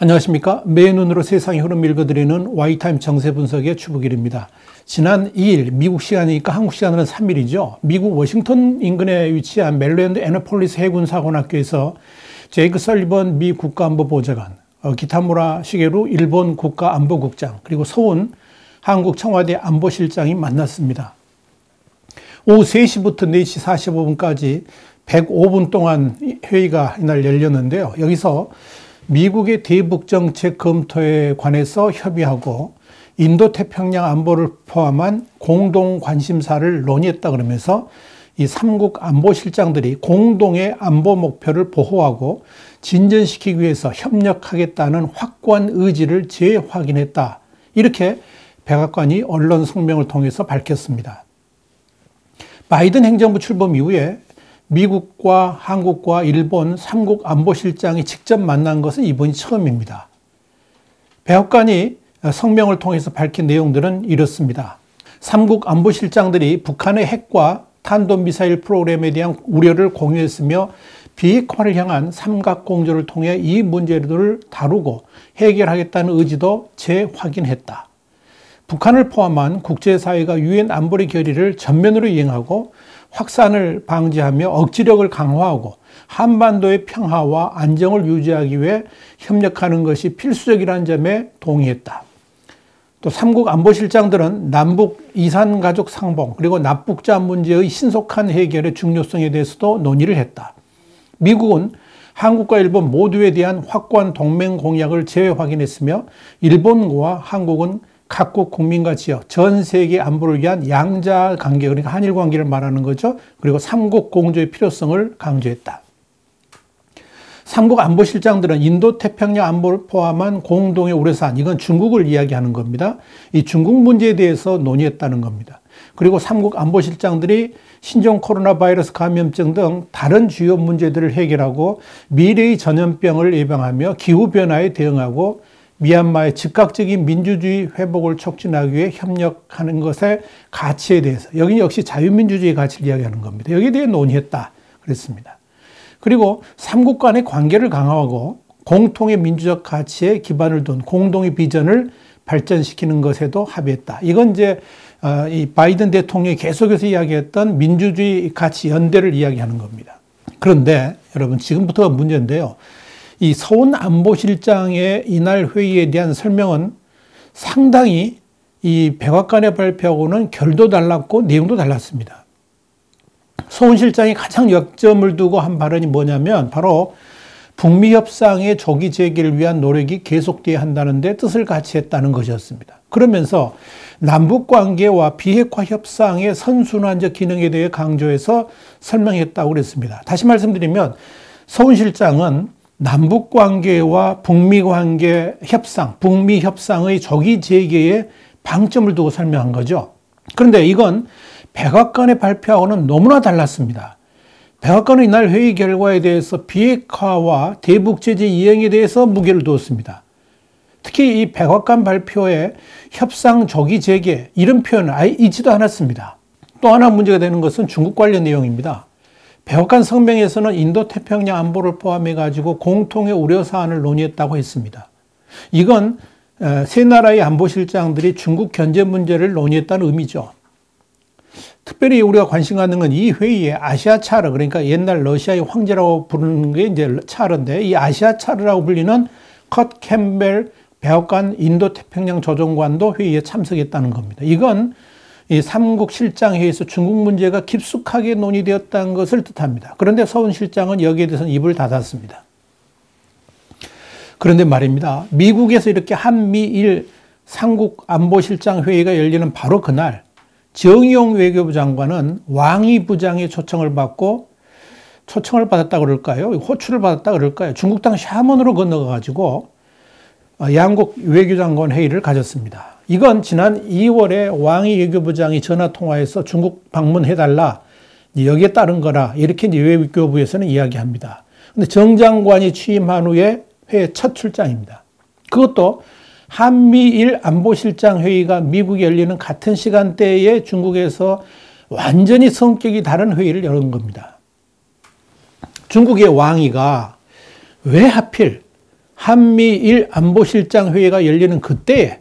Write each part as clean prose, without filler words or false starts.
안녕하십니까. 매의 눈으로 세상의 흐름 읽어드리는 와이타임 정세 분석의 추부길입니다. 지난 2일 미국 시간이니까 한국 시간으로는 3일이죠. 미국 워싱턴 인근에 위치한 메릴랜드 애너폴리스 해군사관학교에서 제이크 설리번 미 국가안보보좌관, 기타무라 시게루 일본 국가안보국장, 그리고 서훈 한국 청와대 안보실장이 만났습니다. 오후 3시부터 4시 45분까지 105분 동안 회의가 이날 열렸는데요. 여기서 미국의 대북 정책 검토에 관해서 협의하고 인도태평양 안보를 포함한 공동 관심사를 논의했다 그러면서 이 3국 안보실장들이 공동의 안보 목표를 보호하고 진전시키기 위해서 협력하겠다는 확고한 의지를 재확인했다. 이렇게 백악관이 언론 성명을 통해서 밝혔습니다. 바이든 행정부 출범 이후에 미국과 한국과 일본 3국 안보실장이 직접 만난 것은 이번이 처음입니다. 백악관이 성명을 통해서 밝힌 내용들은 이렇습니다. 3국 안보실장들이 북한의 핵과 탄도미사일 프로그램에 대한 우려를 공유했으며 비핵화를 향한 삼각공조를 통해 이 문제들을 다루고 해결하겠다는 의지도 재확인했다. 북한을 포함한 국제사회가 유엔 안보리 결의를 전면으로 이행하고 확산을 방지하며 억지력을 강화하고 한반도의 평화와 안정을 유지하기 위해 협력하는 것이 필수적이라는 점에 동의했다. 또 3국 안보실장들은 남북 이산가족 상봉 그리고 납북자 문제의 신속한 해결의 중요성에 대해서도 논의를 했다. 미국은 한국과 일본 모두에 대한 확고한 동맹 공약을 재확인했으며 일본과 한국은 각국 국민과 지역, 전 세계 안보를 위한 양자 관계, 그러니까 한일 관계를 말하는 거죠. 그리고 3국 공조의 필요성을 강조했다. 3국 안보실장들은 인도태평양 안보를 포함한 공동의 우려사안, 이건 중국을 이야기하는 겁니다. 이 중국 문제에 대해서 논의했다는 겁니다. 그리고 3국 안보실장들이 신종 코로나 바이러스 감염증 등 다른 주요 문제들을 해결하고 미래의 전염병을 예방하며 기후변화에 대응하고 미얀마의 즉각적인 민주주의 회복을 촉진하기 위해 협력하는 것의 가치에 대해서, 여기 역시 자유민주주의 가치를 이야기하는 겁니다. 여기에 대해 논의했다 그랬습니다. 그리고 3국 간의 관계를 강화하고 공통의 민주적 가치에 기반을 둔 공동의 비전을 발전시키는 것에도 합의했다. 이건 이제 이 바이든 대통령이 계속해서 이야기했던 민주주의 가치 연대를 이야기하는 겁니다. 그런데 여러분, 지금부터가 문제인데요. 이 서훈 안보실장의 이날 회의에 대한 설명은 상당히 이 백악관에 발표하고는 결도 달랐고 내용도 달랐습니다. 서훈 실장이 가장 역점을 두고 한 발언이 뭐냐면 바로 북미 협상의 조기 재개를 위한 노력이 계속돼야 한다는 데 뜻을 같이 했다는 것이었습니다. 그러면서 남북관계와 비핵화 협상의 선순환적 기능에 대해 강조해서 설명했다고 그랬습니다. 다시 말씀드리면 서훈 실장은 남북관계와 북미관계 협상, 북미 협상의 조기 재개에 방점을 두고 설명한 거죠. 그런데 이건 백악관의 발표하고는 너무나 달랐습니다. 백악관은 이날 회의 결과에 대해서 비핵화와 대북 제재 이행에 대해서 무게를 두었습니다. 특히 이 백악관 발표에 협상 조기 재개 이런 표현을 아예 있지도 않았습니다. 또 하나 문제가 되는 것은 중국 관련 내용입니다. 백악관 성명에서는 인도태평양 안보를 포함해가지고 공통의 우려사안을 논의했다고 했습니다. 이건 세 나라의 안보실장들이 중국 견제 문제를 논의했다는 의미죠. 특별히 우리가 관심 갖는 건 이 회의에 아시아 차르, 그러니까 옛날 러시아의 황제라고 부르는 게 이제 차르인데, 이 아시아 차르라고 불리는 컷 캠벨 백악관 인도태평양 조정관도 회의에 참석했다는 겁니다. 이건 이 3국 실장 회의에서 중국 문제가 깊숙하게 논의되었다는 것을 뜻합니다. 그런데 서훈 실장은 여기에 대해서는 입을 닫았습니다. 그런데 말입니다. 미국에서 이렇게 한미일 3국 안보실장 회의가 열리는 바로 그날 정의용 외교부 장관은 왕이 부장의 초청을 받고, 초청을 받았다 그럴까요? 호출을 받았다 그럴까요? 중국 땅 샤먼으로 건너가가지고 양국 외교장관 회의를 가졌습니다. 이건 지난 2월에 왕이 외교부장이 전화통화해서 중국 방문해달라, 여기에 따른 거라, 이렇게 이제 외교부에서는 이야기합니다. 근데 정 장관이 취임한 후에 회의 첫 출장입니다. 그것도 한미일 안보실장 회의가 미국에 열리는 같은 시간대에 중국에서 완전히 성격이 다른 회의를 열은 겁니다. 중국의 왕이가 왜 하필 한미일 안보실장 회의가 열리는 그때에,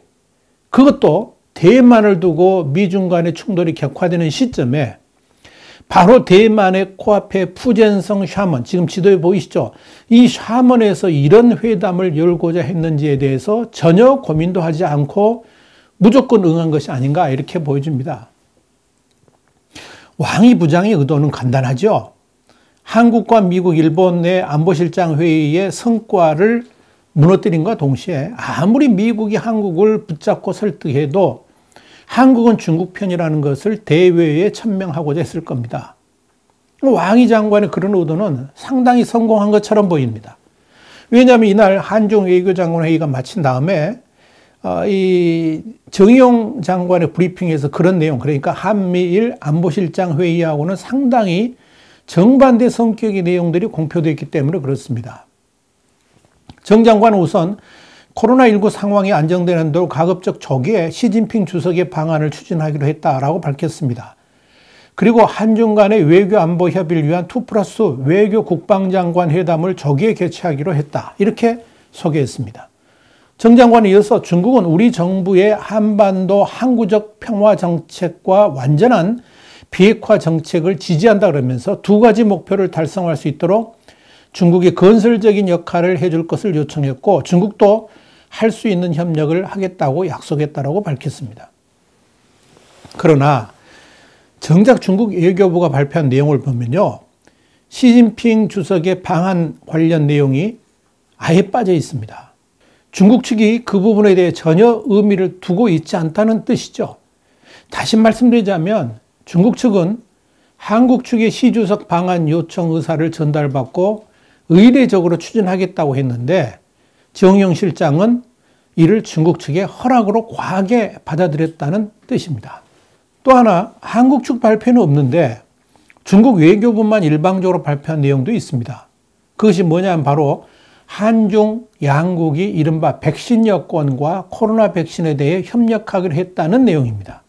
그것도 대만을 두고 미중 간의 충돌이 격화되는 시점에 바로 대만의 코앞에 푸젠성 샤먼, 지금 지도에 보이시죠? 이 샤먼에서 이런 회담을 열고자 했는지에 대해서 전혀 고민도 하지 않고 무조건 응한 것이 아닌가, 이렇게 보여집니다. 왕이 부장의 의도는 간단하죠. 한국과 미국, 일본의 안보실장 회의의 성과를 무너뜨림과 동시에 아무리 미국이 한국을 붙잡고 설득해도 한국은 중국 편이라는 것을 대외에 천명하고자 했을 겁니다. 왕이 장관의 그런 의도는 상당히 성공한 것처럼 보입니다. 왜냐하면 이날 한중 외교장관 회의가 마친 다음에 이 정의용 장관의 브리핑에서 그런 내용, 그러니까 한미일 안보실장 회의하고는 상당히 정반대 성격의 내용들이 공표되어 있기 때문에 그렇습니다. 정 장관은 우선 코로나19 상황이 안정되는 대로 가급적 조기에 시진핑 주석의 방안을 추진하기로 했다라고 밝혔습니다. 그리고 한중 간의 외교 안보 협의를 위한 2+2 외교 국방장관 회담을 조기에 개최하기로 했다, 이렇게 소개했습니다. 정 장관은 이어서 중국은 우리 정부의 한반도 항구적 평화 정책과 완전한 비핵화 정책을 지지한다 그러면서 두 가지 목표를 달성할 수 있도록 중국이 건설적인 역할을 해줄 것을 요청했고, 중국도 할 수 있는 협력을 하겠다고 약속했다고 밝혔습니다. 그러나 정작 중국 외교부가 발표한 내용을 보면요, 시진핑 주석의 방한 관련 내용이 아예 빠져 있습니다. 중국 측이 그 부분에 대해 전혀 의미를 두고 있지 않다는 뜻이죠. 다시 말씀드리자면 중국 측은 한국 측의 시 주석 방한 요청 의사를 전달받고 의례적으로 추진하겠다고 했는데, 정의용 실장은 이를 중국 측의 허락으로 과하게 받아들였다는 뜻입니다. 또 하나, 한국 측 발표는 없는데 중국 외교부만 일방적으로 발표한 내용도 있습니다. 그것이 뭐냐면 바로 한중 양국이 이른바 백신 여권과 코로나 백신에 대해 협력하기로 했다는 내용입니다.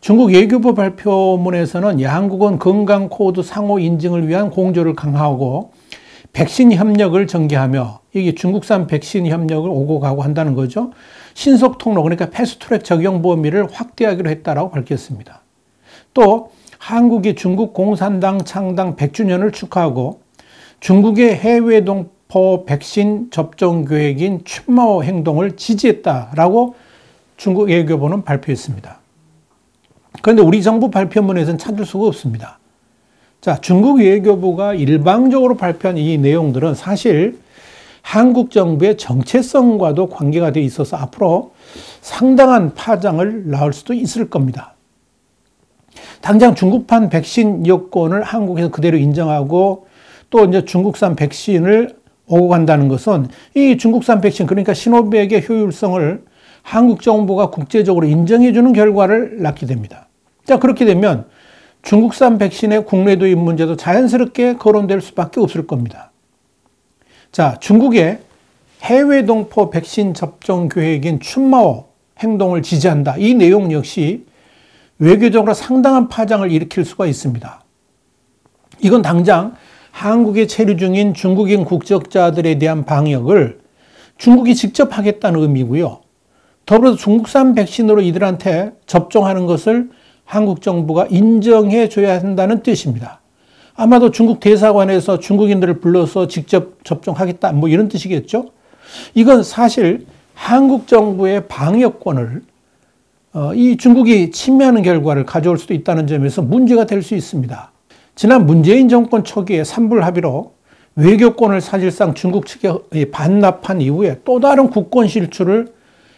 중국 외교부 발표문에서는 양국은 건강 코드 상호 인증을 위한 공조를 강화하고 백신 협력을 전개하며, 이게 중국산 백신 협력을 오고 가고 한다는 거죠. 신속 통로, 그러니까 패스트트랙 적용 범위를 확대하기로 했다라고 밝혔습니다. 또 한국이 중국 공산당 창당 100주년을 축하하고 중국의 해외 동포 백신 접종 계획인 춘마오 행동을 지지했다라고 중국 외교부는 발표했습니다. 그런데 우리 정부 발표문에서는 찾을 수가 없습니다. 자, 중국 외교부가 일방적으로 발표한 이 내용들은 사실 한국 정부의 정체성과도 관계가 돼 있어서 앞으로 상당한 파장을 낳을 수도 있을 겁니다. 당장 중국판 백신 여권을 한국에서 그대로 인정하고 또 이제 중국산 백신을 오고 간다는 것은 이 중국산 백신, 그러니까 시노백의 효율성을 한국 정부가 국제적으로 인정해 주는 결과를 낳게 됩니다. 자, 그렇게 되면 중국산 백신의 국내 도입 문제도 자연스럽게 거론될 수밖에 없을 겁니다. 자, 중국의 해외 동포 백신 접종 계획인 춘마오 행동을 지지한다. 이 내용 역시 외교적으로 상당한 파장을 일으킬 수가 있습니다. 이건 당장 한국에 체류 중인 중국인 국적자들에 대한 방역을 중국이 직접 하겠다는 의미고요. 더불어서 중국산 백신으로 이들한테 접종하는 것을 한국 정부가 인정해 줘야 한다는 뜻입니다. 아마도 중국 대사관에서 중국인들을 불러서 직접 접종하겠다, 뭐 이런 뜻이겠죠. 이건 사실 한국 정부의 방역권을 이 중국이 침해하는 결과를 가져올 수도 있다는 점에서 문제가 될 수 있습니다. 지난 문재인 정권 초기에 삼불 합의로 외교권을 사실상 중국 측에 반납한 이후에 또 다른 국권 실추를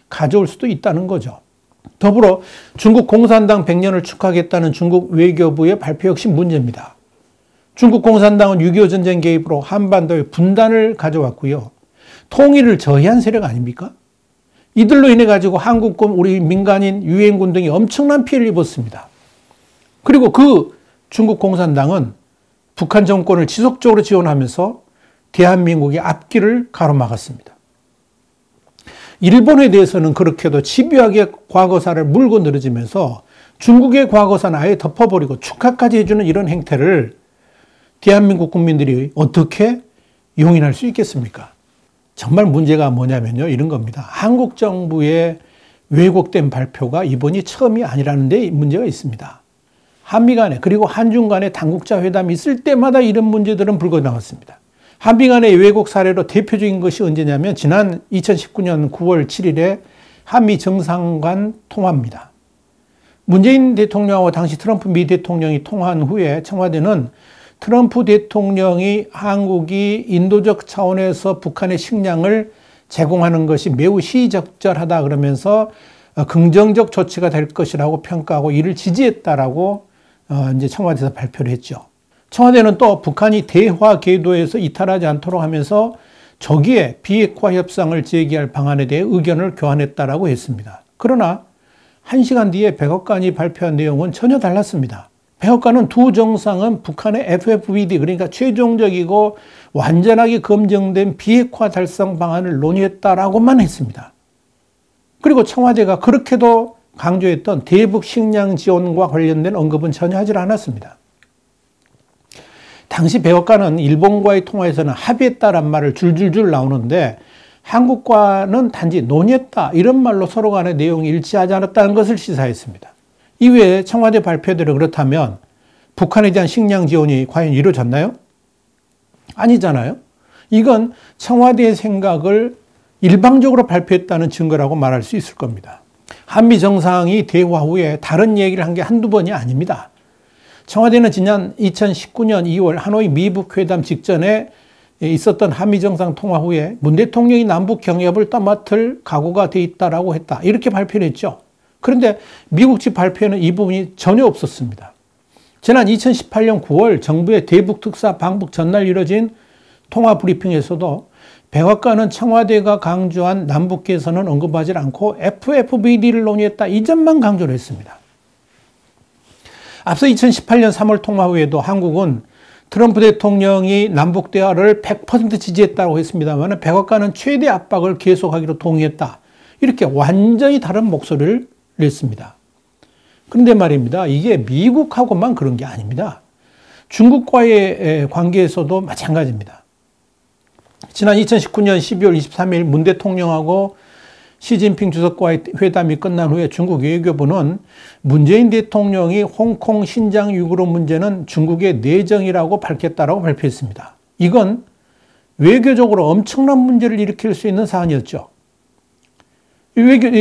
가져올 수도 있다는 거죠. 더불어 중국 공산당 100년을 축하하겠다는 중국 외교부의 발표 역시 문제입니다. 중국 공산당은 6.25 전쟁 개입으로 한반도의 분단을 가져왔고요. 통일을 저해한 세력 아닙니까? 이들로 인해 가지고 한국군, 우리 민간인, 유엔군 등이 엄청난 피해를 입었습니다. 그리고 그 중국 공산당은 북한 정권을 지속적으로 지원하면서 대한민국의 앞길을 가로막았습니다. 일본에 대해서는 그렇게도 집요하게 과거사를 물고 늘어지면서 중국의 과거사는 아예 덮어버리고 축하까지 해주는 이런 행태를 대한민국 국민들이 어떻게 용인할 수 있겠습니까? 정말 문제가 뭐냐면요. 이런 겁니다. 한국 정부의 왜곡된 발표가 이번이 처음이 아니라는 데 문제가 있습니다. 한미 간에 그리고 한중 간에 당국자 회담이 있을 때마다 이런 문제들은 불거 나왔습니다. 한미 간의 왜곡 사례로 대표적인 것이 언제냐면 지난 2019년 9월 7일에 한미 정상간 통화입니다. 문재인 대통령하고 당시 트럼프 미 대통령이 통화한 후에 청와대는 트럼프 대통령이 한국이 인도적 차원에서 북한의 식량을 제공하는 것이 매우 시의적절하다 그러면서 긍정적 조치가 될 것이라고 평가하고 이를 지지했다라고 이제 청와대에서 발표를 했죠. 청와대는 또 북한이 대화 궤도에서 이탈하지 않도록 하면서 조기에 비핵화 협상을 제기할 방안에 대해 의견을 교환했다라고 했습니다. 그러나 1시간 뒤에 백악관이 발표한 내용은 전혀 달랐습니다. 백악관은 두 정상은 북한의 FFVD 그러니까 최종적이고 완전하게 검증된 비핵화 달성 방안을 논의했다라고만 했습니다. 그리고 청와대가 그렇게도 강조했던 대북 식량 지원과 관련된 언급은 전혀 하지 않았습니다. 당시 백악관은 일본과의 통화에서는 합의했다란 말을 줄줄줄 나오는데 한국과는 단지 논의했다 이런 말로 서로 간의 내용이 일치하지 않았다는 것을 시사했습니다. 이외에 청와대 발표대로 그렇다면 북한에 대한 식량 지원이 과연 이루어졌나요? 아니잖아요. 이건 청와대의 생각을 일방적으로 발표했다는 증거라고 말할 수 있을 겁니다. 한미 정상이 대화 후에 다른 얘기를 한 게 한두 번이 아닙니다. 청와대는 지난 2019년 2월 하노이 미북 회담 직전에 있었던 한미 정상 통화 후에 문 대통령이 남북 경협을 떠맡을 각오가 돼 있다라고 했다. 이렇게 발표를 했죠. 그런데 미국 측 발표에는 이 부분이 전혀 없었습니다. 지난 2018년 9월 정부의 대북 특사 방북 전날 이뤄진 통화 브리핑에서도 백악관은 청와대가 강조한 남북 개선은 언급하지 않고 FFVD를 논의했다. 이 점만 강조를 했습니다. 앞서 2018년 3월 통화 후에도 한국은 트럼프 대통령이 남북 대화를 100% 지지했다고 했습니다만 백악관은 최대 압박을 계속하기로 동의했다. 이렇게 완전히 다른 목소리를 냈습니다. 그런데 말입니다. 이게 미국하고만 그런 게 아닙니다. 중국과의 관계에서도 마찬가지입니다. 지난 2019년 12월 23일 문 대통령하고 시진핑 주석과의 회담이 끝난 후에 중국 외교부는 문재인 대통령이 홍콩 신장 우이구르 문제는 중국의 내정이라고 밝혔다라고 발표했습니다. 이건 외교적으로 엄청난 문제를 일으킬 수 있는 사안이었죠.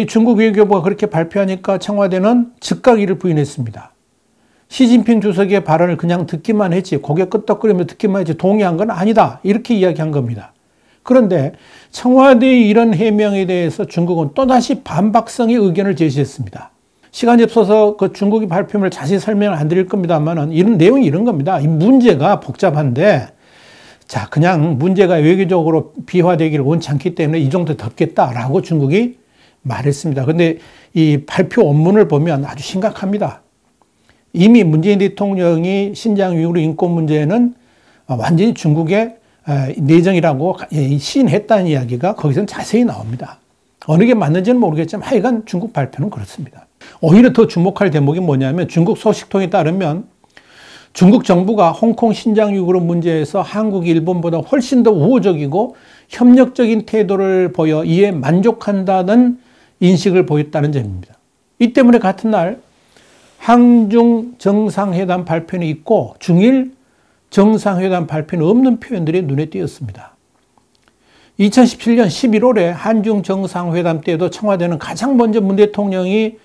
중국 외교부가 그렇게 발표하니까 청와대는 즉각 이를 부인했습니다. 시진핑 주석의 발언을 그냥 듣기만 했지 고개 끄덕거리며 듣기만 했지 동의한 건 아니다. 이렇게 이야기한 겁니다. 그런데 청와대의 이런 해명에 대해서 중국은 또다시 반박성의 의견을 제시했습니다. 시간이 없어서 그 중국의 발표를 자세히 설명을 안 드릴 겁니다만 이런 내용이 이런 겁니다. 이 문제가 복잡한데 자 그냥 문제가 외교적으로 비화되기를 원치 않기 때문에 이 정도 덮겠다라고 중국이 말했습니다. 그런데 이 발표 원문을 보면 아주 심각합니다. 이미 문재인 대통령이 신장 우이구르 인권 문제는 완전히 중국의 내정이라고 시인했다는 이야기가 거기서는 자세히 나옵니다. 어느 게 맞는지는 모르겠지만 하여간 중국 발표는 그렇습니다. 오히려 더 주목할 대목이 뭐냐면 중국 소식통에 따르면 중국 정부가 홍콩 신장 우이구르 문제에서 한국이 일본보다 훨씬 더 우호적이고 협력적인 태도를 보여 이에 만족한다는 인식을 보였다는 점입니다. 이 때문에 같은 날 한중 정상회담 발표는 있고 중일 정상회담 발표는 없는 표현들이 눈에 띄었습니다. 2017년 11월에 한중 정상회담 때도 청와대는 가장 먼저 문 대통령이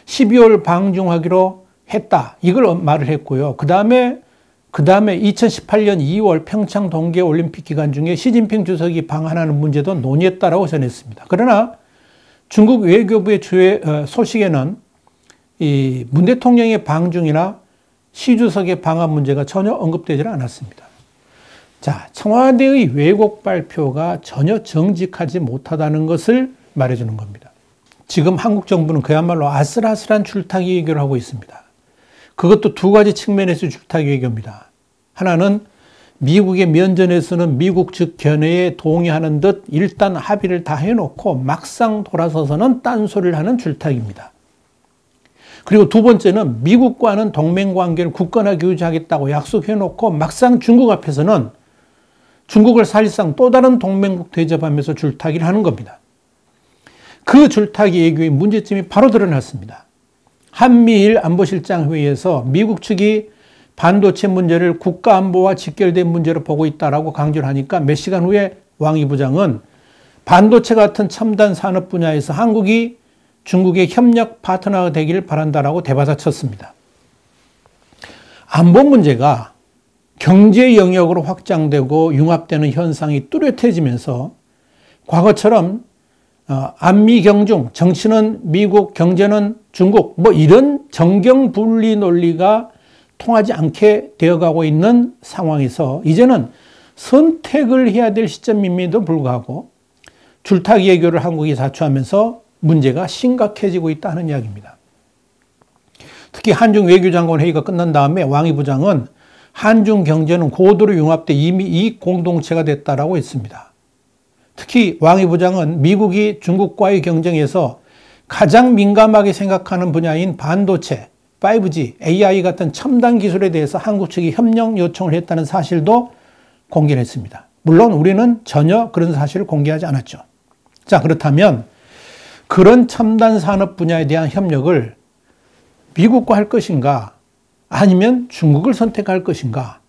12월 방중하기로 했다. 이걸 말을 했고요. 그 다음에 2018년 2월 평창 동계올림픽 기간 중에 시진핑 주석이 방한하는 문제도 논의했다라고 전했습니다. 그러나 중국 외교부의 소식에는 이 문 대통령의 방중이나 시 주석의 방한 문제가 전혀 언급되지 않았습니다. 자, 청와대의 왜곡 발표가 전혀 정직하지 못하다는 것을 말해주는 겁니다. 지금 한국 정부는 그야말로 아슬아슬한 줄타기 외교를 하고 있습니다. 그것도 두 가지 측면에서 줄타기 외교입니다. 하나는 미국의 면전에서는 미국 측 견해에 동의하는 듯 일단 합의를 다 해놓고 막상 돌아서서는 딴소리를 하는 줄타기입니다. 그리고 두 번째는 미국과는 동맹관계를 굳건하게 유지하겠다고 약속해놓고 막상 중국 앞에서는 중국을 사실상 또 다른 동맹국 대접하면서 줄타기를 하는 겁니다. 그 줄타기 외교의 문제점이 바로 드러났습니다. 한미일 안보실장 회의에서 미국 측이 반도체 문제를 국가안보와 직결된 문제로 보고 있다라고 강조를 하니까 몇 시간 후에 왕이 부장은 반도체 같은 첨단 산업 분야에서 한국이 중국의 협력 파트너가 되기를 바란다라고 대받아쳤습니다. 안보 문제가 경제 영역으로 확장되고 융합되는 현상이 뚜렷해지면서 과거처럼 안미 경중, 정치는 미국, 경제는 중국, 뭐 이런 정경분리 논리가 통하지 않게 되어가고 있는 상황에서 이제는 선택을 해야 될 시점임에도 불구하고 줄타기 외교를 한국이 자초하면서 문제가 심각해지고 있다는 이야기입니다. 특히 한중 외교장관 회의가 끝난 다음에 왕이 부장은 한중 경제는 고도로 융합돼 이미 이익 공동체가 됐다라고 했습니다. 특히 왕이 부장은 미국이 중국과의 경쟁에서 가장 민감하게 생각하는 분야인 반도체, 5G, AI 같은 첨단 기술에 대해서 한국 측이 협력 요청을 했다는 사실도 공개를 했습니다. 물론 우리는 전혀 그런 사실을 공개하지 않았죠. 자, 그렇다면 그런 첨단 산업 분야에 대한 협력을 미국과 할 것인가? 아니면 중국을 선택할 것인가?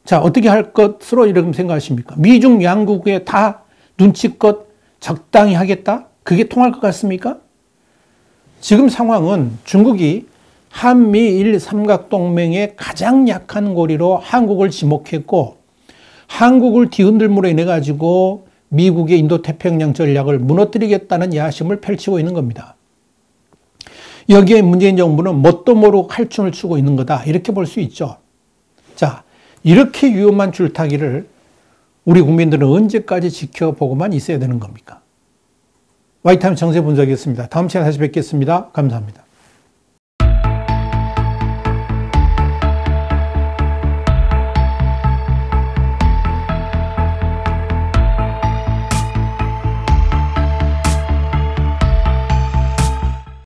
자, 어떻게 할 것으로 이렇게 생각하십니까? 미중 양국에 다 눈치껏 적당히 하겠다? 그게 통할 것 같습니까? 지금 상황은 중국이 한미일 삼각동맹의 가장 약한 고리로 한국을 지목했고 한국을 뒤흔들므로 인해 가지고 미국의 인도태평양 전략을 무너뜨리겠다는 야심을 펼치고 있는 겁니다. 여기에 문재인 정부는 뭣도 모르고 칼춤을 추고 있는 거다, 이렇게 볼 수 있죠. 자, 이렇게 위험한 줄타기를 우리 국민들은 언제까지 지켜보고만 있어야 되는 겁니까? 와이타임 정세 분석이었습니다. 다음 시간에 다시 뵙겠습니다. 감사합니다.